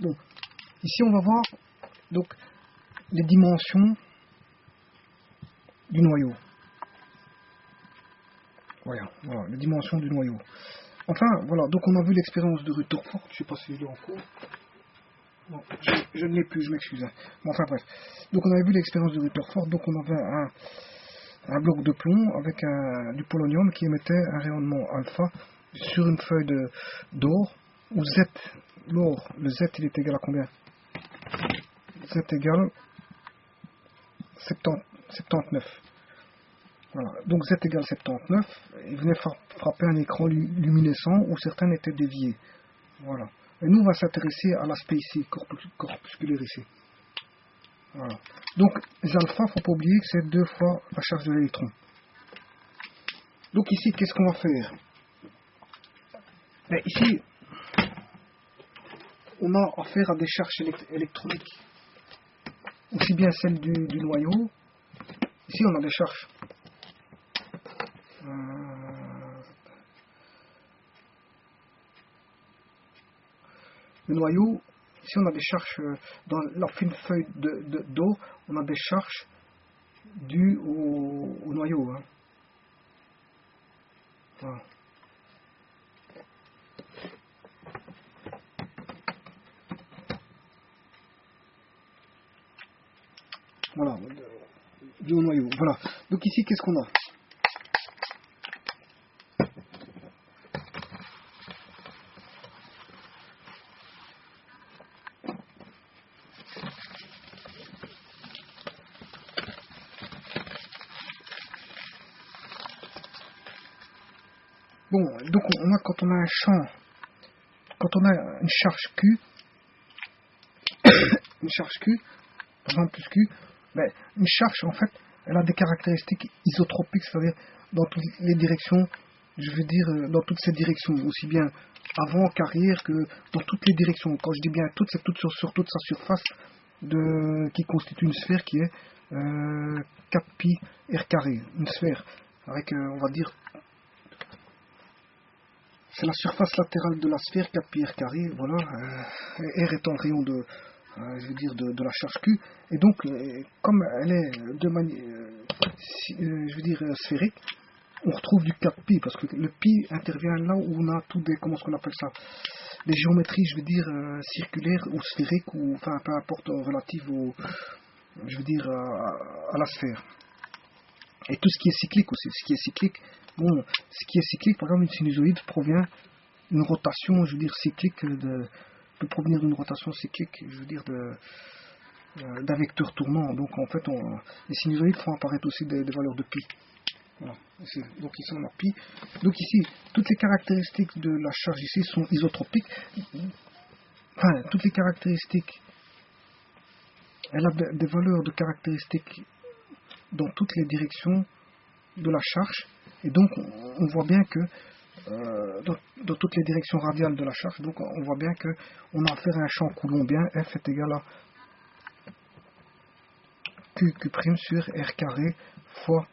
Donc, ici, on va voir donc, les dimensions du noyau. Voilà, les dimensions du noyau. Enfin, voilà, donc on a vu l'expérience de Rutherford. Je ne sais pas si je l'ai en cours. Non, je ne l'ai plus, je m'excuse. Bon, enfin bref. Donc on avait vu l'expérience de Rutherford. Donc on avait un bloc de plomb avec du polonium qui émettait un rayonnement alpha sur une feuille d'or où Z, l'or, le Z il est égal à combien? Z égale 79. Voilà. Donc Z égale 79, il venait frapper un écran luminescent où certains étaient déviés. Voilà. Et nous on va s'intéresser à l'aspect ici, corpusculaire ici. Voilà. Donc les alpha, il ne faut pas oublier que c'est 2 fois la charge de l'électron. Donc ici, qu'est-ce qu'on va faire? Ben, ici, on a affaire à des charges électroniques, aussi bien celles du noyau. Ici, on a des charges. Le noyau, ici, on a des charges dans la fine feuille d'eau, on a des charges dues au noyau. Hein. Voilà. Voilà, du au noyau. Voilà. Donc ici, qu'est-ce qu'on a? Bon, donc on a quand on a un champ, quand on a une charge Q, une charge Q, par exemple plus Q, ben, une charge en fait, elle a des caractéristiques isotropiques, c'est-à-dire dans toutes les directions, je veux dire dans toutes ces directions, aussi bien avant qu'arrière que dans toutes les directions. Quand je dis bien toutes, c'est toutes sur toute sa surface qui constitue une sphère qui est 4 pi r carré, une sphère avec on va dire c'est la surface latérale de la sphère 4 pi r carré, voilà, r étant le rayon de je veux dire de la charge Q, et donc comme elle est de manière je veux dire sphérique, on retrouve du 4 pi parce que le pi intervient là où on a tout des, comment est-ce qu'on appelle ça, des géométries, je veux dire circulaires ou sphériques, ou enfin peu importe, relatives au, je veux dire à la sphère. Et tout ce qui est cyclique aussi, ce qui est cyclique, bon, ce qui est cyclique, par exemple une sinusoïde provient d'une rotation, je veux dire cyclique peut provenir d'une rotation cyclique, je veux dire d'un vecteur tournant. Donc en fait, les sinusoïdes font apparaître aussi des valeurs de pi. Voilà. Ici, donc ici on a pi. Donc ici, toutes les caractéristiques de la charge ici sont isotropiques. Enfin, toutes les caractéristiques, elle a des valeurs de caractéristiques dans toutes les directions de la charge. Et donc on voit bien que dans toutes les directions radiales de la charge, donc on voit bien que on a affaire à un champ coulombien. F est égal à Q sur R carré fois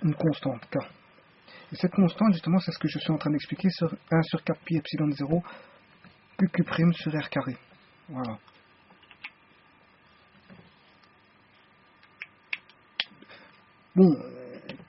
une constante K. Et cette constante, justement, c'est ce que je suis en train d'expliquer sur 1 sur 4 pi epsilon 0 Q' sur R carré. Voilà. Bon,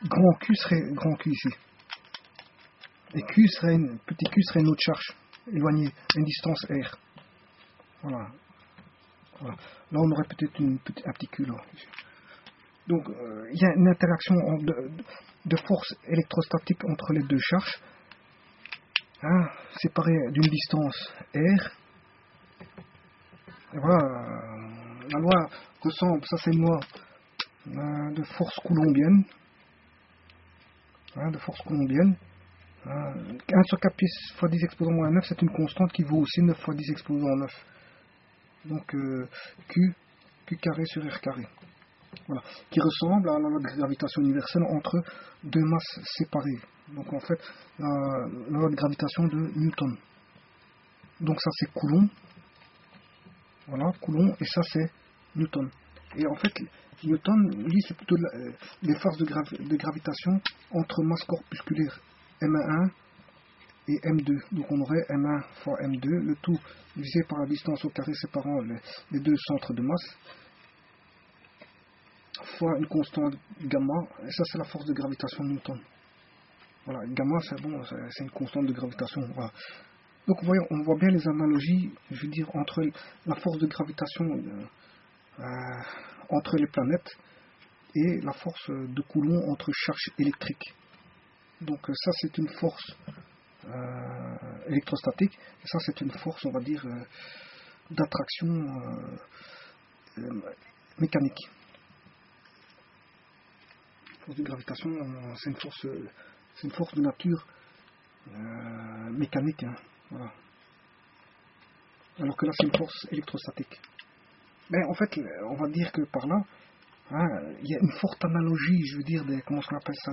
grand Q serait grand Q ici. Et petit Q serait une autre charge éloignée, une distance R. Voilà. Voilà. Là, on aurait peut-être un petit Q là. Donc, il y a une interaction de force électrostatique entre les deux charges, hein, séparées d'une distance R. Et voilà, la loi ressemble, ça c'est une loi de force coulombienne. Hein, de force coulombienne. 1 sur 4 pi fois 10 exposant moins 9, c'est une constante qui vaut aussi 9 fois 10 exposant 9. Donc, Q carré sur R carré. Voilà, qui ressemble à la loi de gravitation universelle entre deux masses séparées. Donc en fait, la loi de gravitation de Newton. Donc ça c'est Coulomb. Voilà, Coulomb, et ça c'est Newton. Et en fait, Newton, lui, c'est plutôt les forces de gravitation entre masse corpusculaire M1 et M2. Donc on aurait M1 fois M2, le tout divisé par la distance au carré séparant les deux centres de masse, fois une constante gamma, et ça c'est la force de gravitation de Newton. Voilà, gamma c'est bon, c'est une constante de gravitation. Voilà. Donc voyons, on voit bien les analogies, je veux dire, entre la force de gravitation entre les planètes et la force de Coulomb entre charges électriques. Donc ça c'est une force électrostatique, et ça c'est une force, on va dire, d'attraction mécanique. La force de gravitation, c'est une force de nature mécanique, hein, voilà. Alors que là c'est une force électrostatique. Mais en fait, on va dire que par là, hein, il y a une forte analogie, je veux dire, comment on appelle ça,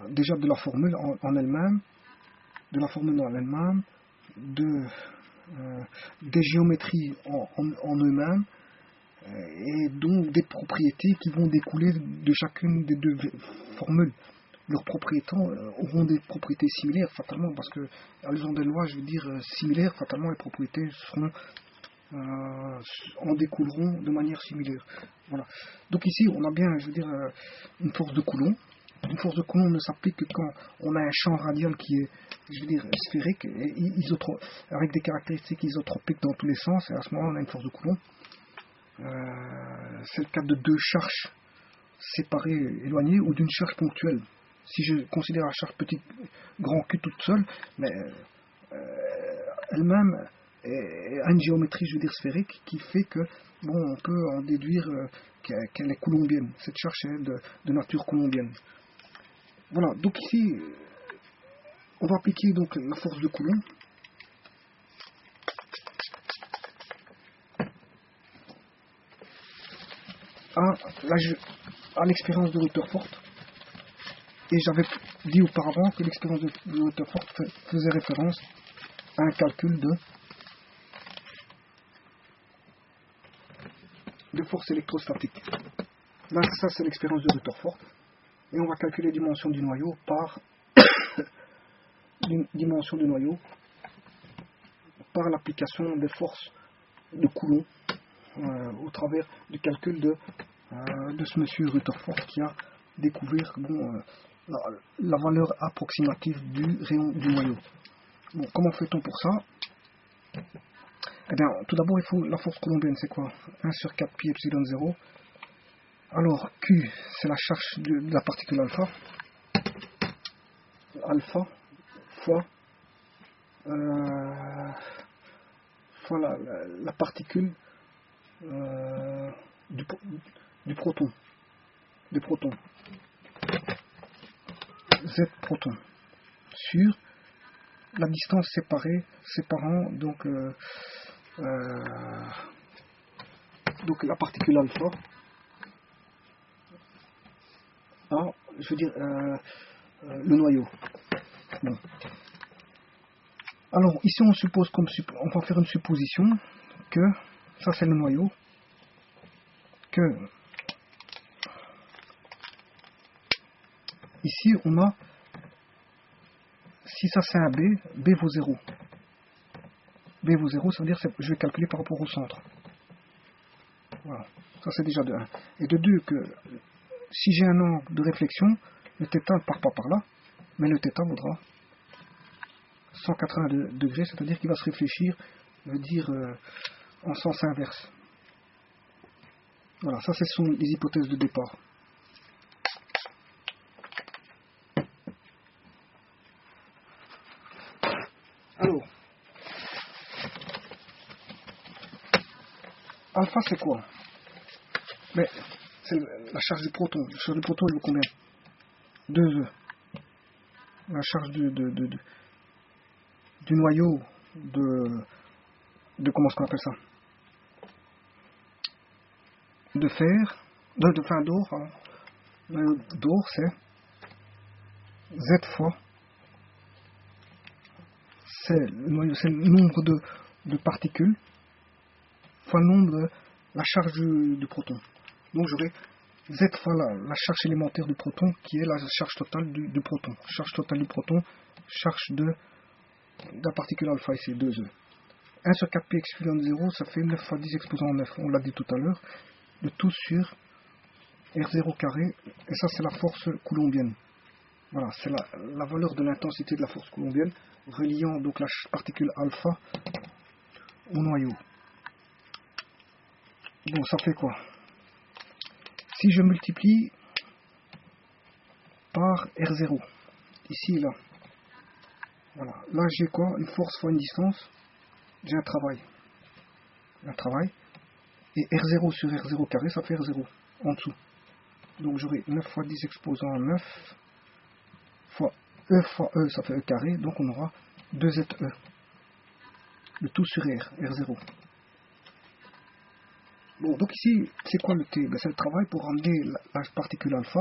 déjà de la formule en elle-même, des géométries en eux-mêmes, et donc des propriétés qui vont découler de chacune des deux formules. Leurs propriétés auront des propriétés similaires, fatalement, parce que à l'usage des lois, je veux dire, similaires, fatalement, les propriétés en découleront de manière similaire. Voilà. Donc ici, on a bien, je veux dire, une force de Coulomb. Une force de Coulomb ne s'applique que quand on a un champ radial qui est, je veux dire, sphérique, et avec des caractéristiques isotropiques dans tous les sens, et à ce moment-là, on a une force de Coulomb. C'est le cas de deux charges séparées, éloignées, ou d'une charge ponctuelle. Si je considère la charge petit, grand Q toute seule, mais elle-même a une géométrie, je veux dire, sphérique, qui fait que, bon, on peut en déduire qu'elle est coulombienne. Cette charge est de nature coulombienne. Voilà, donc ici, on va appliquer donc la force de Coulomb à l'expérience de Rutherford. Et j'avais dit auparavant que l'expérience de Rutherford faisait référence à un calcul de force électrostatique. Là, ça c'est l'expérience de Rutherford. Et on va calculer la dimension du noyau par dimension du noyau par l'application des forces de Coulomb au travers du calcul de ce monsieur Rutherford qui a découvert la valeur approximative du rayon du noyau. Bon, comment fait-on pour ça? Eh bien, tout d'abord, il faut la force coulombienne, c'est quoi? 1 sur 4 pi epsilon 0. Alors, Q, c'est la charge de la particule alpha. Alpha fois la particule du proton. Des protons. Z proton. Sur la distance séparant donc la particule alpha je veux dire le noyau. Bon. Alors ici on suppose on va faire une supposition que ça c'est le noyau, que ici on a, si ça c'est un B vaut 0. B vaut 0, ça veut dire que je vais calculer par rapport au centre. Voilà, ça c'est déjà de 1. Et de 2, que si j'ai un angle de réflexion, le θ ne part pas par là, mais le θ vaudra 180 degrés, c'est-à-dire qu'il va se réfléchir, je veux dire, en sens inverse. Voilà, ça ce sont les hypothèses de départ. Alors, alpha c'est quoi? Mais c'est la charge du proton. La charge du proton, il vaut combien? 2E. La charge du noyau de comment est-ce qu'on appelle ça? De fer, d'or. Hein. D'or, c'est Z fois. C'est le nombre de particules fois le nombre de la charge du proton. Donc j'aurai Z fois la charge élémentaire du proton, qui est la charge totale du proton. Charge totale du proton, charge de la particule alpha, ici, 2E. 1 sur 4pi epsilon 0, ça fait 9 fois 10 exposant 9, on l'a dit tout à l'heure. Le tout sur R0 carré, et ça c'est la force coulombienne. Voilà, c'est la valeur de l'intensité de la force coulombienne, reliant donc la particule alpha au noyau. Bon, ça fait quoi? Si je multiplie par R0, ici et là, voilà, là j'ai quoi? Une force fois une distance, j'ai un travail. Et R0 sur R0 carré, ça fait R0 en dessous. Donc j'aurai 9 fois 10 exposant 9 fois E, ça fait E carré, donc on aura 2ZE. Le tout sur R0. Bon, donc ici, c'est quoi le T? Ben, c'est le travail pour ramener la particule alpha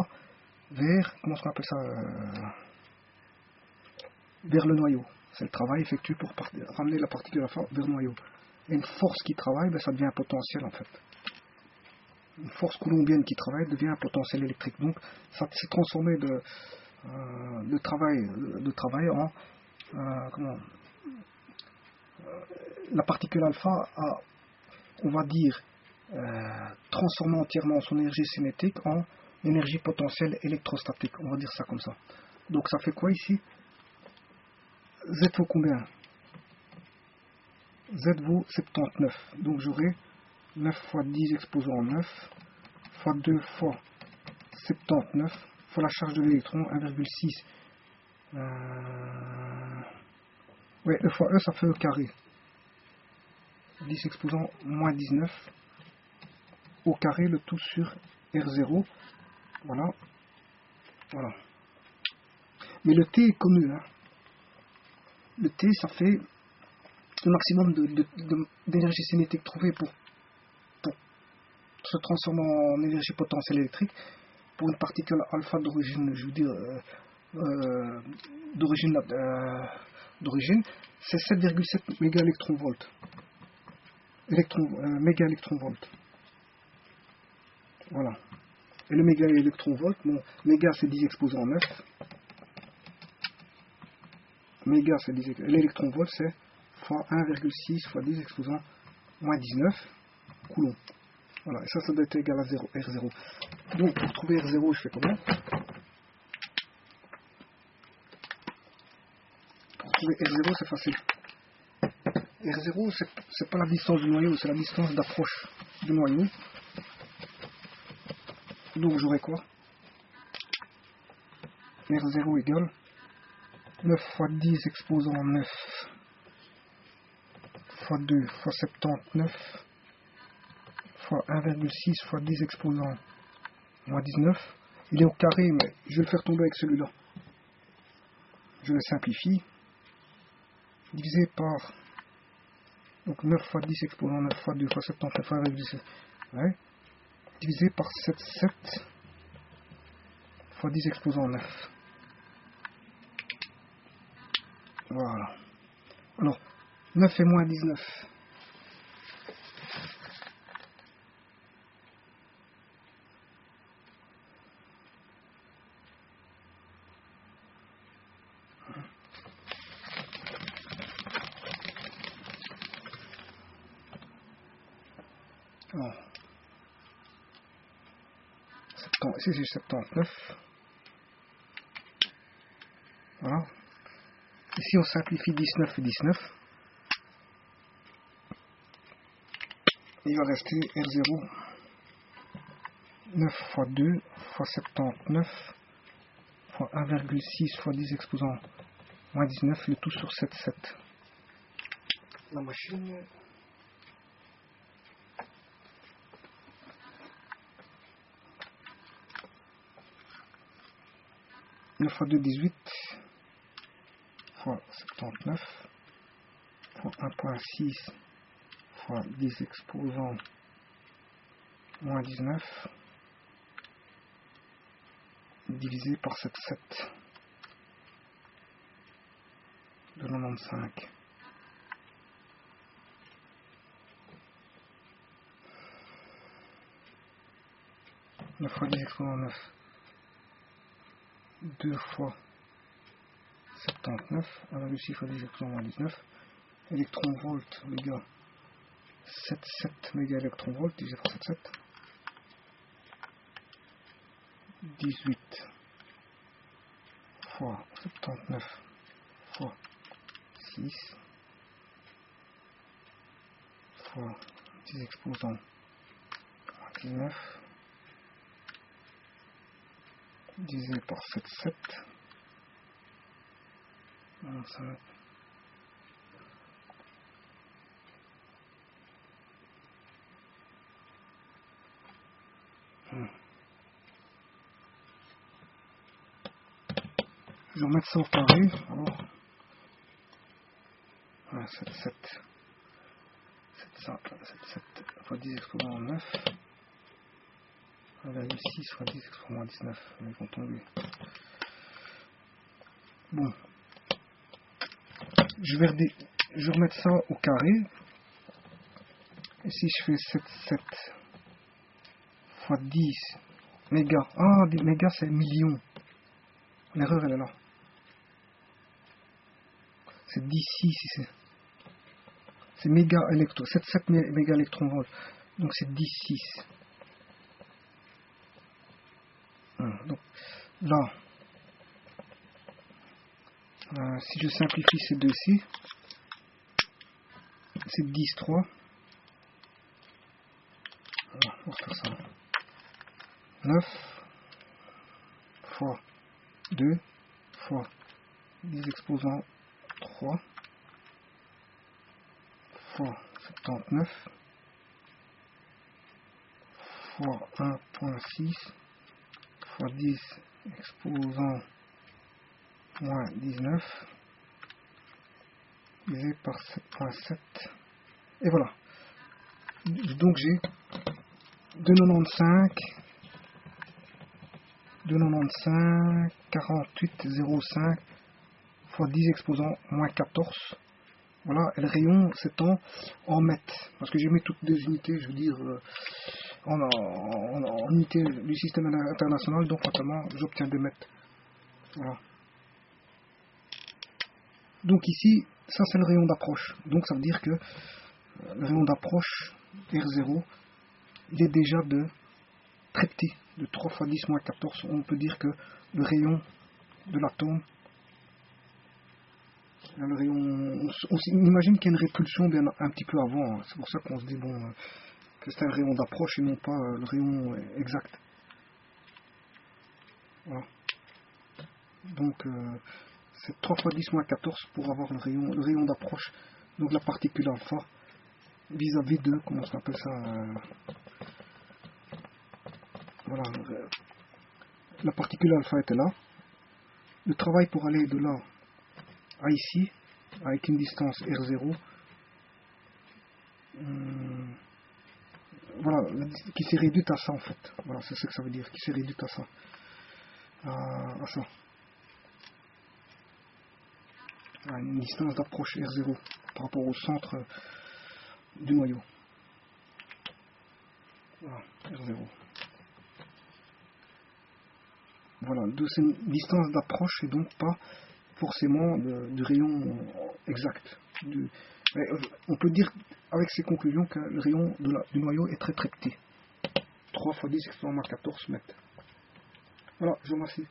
vers, comment on appelle ça, vers le noyau. C'est le travail effectué pour ramener la particule alpha vers le noyau. Et une force qui travaille, ben, ça devient un potentiel en fait. Une force coulombienne qui travaille devient un potentiel électrique. Donc ça s'est transformé de travail en la particule alpha a, on va dire, transformé entièrement son énergie cinétique en énergie potentielle électrostatique. On va dire ça comme ça. Donc ça fait quoi ici? Z vaut combien? Z vaut 79. Donc j'aurai 9 fois 10 exposant 9 fois 2 fois 79 fois la charge de l'électron 1,6. Ouais, E fois E, ça fait E carré. 10 exposant moins 19 au carré, le tout sur R0. Voilà. Mais le T est connu. Hein. Le T, ça fait le maximum d'énergie cinétique trouvée pour se transformer en énergie potentielle électrique pour une particule alpha d'origine, je veux dire, d'origine, c'est 7,7 mégaélectronvolts. Mégaélectronvolts. Voilà. Et le mégaélectronvolt, bon, méga c'est 10 exposant 9. Méga c'est 10, l'électronvolt c'est fois 1,6 fois 10 exposant moins 19 coulombs. Voilà, et ça doit être égal à 0, R0. Donc pour trouver R0, je fais comment? Pour trouver R0, c'est facile. R0, c'est pas la distance du noyau, c'est la distance d'approche du noyau. Donc j'aurai quoi? R0 égale 9 fois 10 exposant 9 fois 2 fois 79 fois 1,6 fois 10 exposant moins 19. Il est au carré, mais je vais le faire tomber avec celui-là. Je le simplifie. Divisé par donc 9 fois 10 exposant 9 fois 2 fois 79 fois 1,6. Ouais. Divisé par 7 fois 10 exposant 9. Voilà. Alors, 9 et moins 19. Alors, ici c'est 79. Voilà. Ici on simplifie 19 et 19. Il va rester R0. 9 fois 2 fois 79 fois 1,6 fois 10 exposant moins 19, le tout sur 7. La machine. Neuf fois 2, 18 fois 79 fois 1,6 fois 10 exposant moins 19 divisé par 7 de 95. 9 fois 10 exposant 9. 2 fois 79. 1,6 fois 10 exposant moins 19. Électron-volt, les gars. 77 méga électron-volt divisé par 77. 18 fois 79 fois 6 fois 10 exposant 19 divisé par 77. Alors, ça va. Je vais remettre ça au carré. Alors, ouais, 77 fois 10 exposant 9. 1,6 fois 10 exposant 19. Ils vont tomber. Bon. Je vais remettre ça au carré. Et si je fais 77 fois 10 mégas. Ah, des mégas c'est millions. L'erreur elle est là. C'est d'ici si c'est méga électron. 77 méga électron volt. Donc c'est 10,6. Donc là, si je simplifie ces deux-ci, c'est 10,3. On va faire ça. 9 fois 2 fois 10 exposant 3 fois 79 fois 1,6 fois 10 exposant moins 19 divisé par 7,7. Et voilà. Donc j'ai 2,95 48,05 fois 10 exposant moins 14. Voilà, et le rayon s'étend en mètres. Parce que j'ai mis toutes des unités, je veux dire, en unité du système international, donc fatalement j'obtiens des mètres. Voilà. Donc ici, ça c'est le rayon d'approche. Donc ça veut dire que le rayon d'approche R0, il est déjà de très petit, de 3 fois 10 moins 14. On peut dire que le rayon de l'atome, le rayon, on imagine qu'il y a une répulsion bien un petit peu avant. Hein. C'est pour ça qu'on se dit bon, que c'est un rayon d'approche et non pas le rayon exact. Voilà. Donc c'est 3 fois 10 moins 14 pour avoir le rayon d'approche. Donc la particule alpha vis-à-vis de, comment on appelle ça, voilà, la particule alpha était là. Le travail pour aller de là à ici, avec une distance R0, voilà, qui s'est réduite à ça en fait. Voilà, c'est ce que ça veut dire, qui s'est réduite à ça. À ça. À une distance d'approche R0 par rapport au centre du noyau. Voilà, R0. Voilà, de cette distance d'approche et donc pas forcément du rayon exact. Mais on peut dire avec ces conclusions que le rayon du noyau est très très petit. 3 fois 10 exponent moins 14 mètres. Voilà, je vous remercie.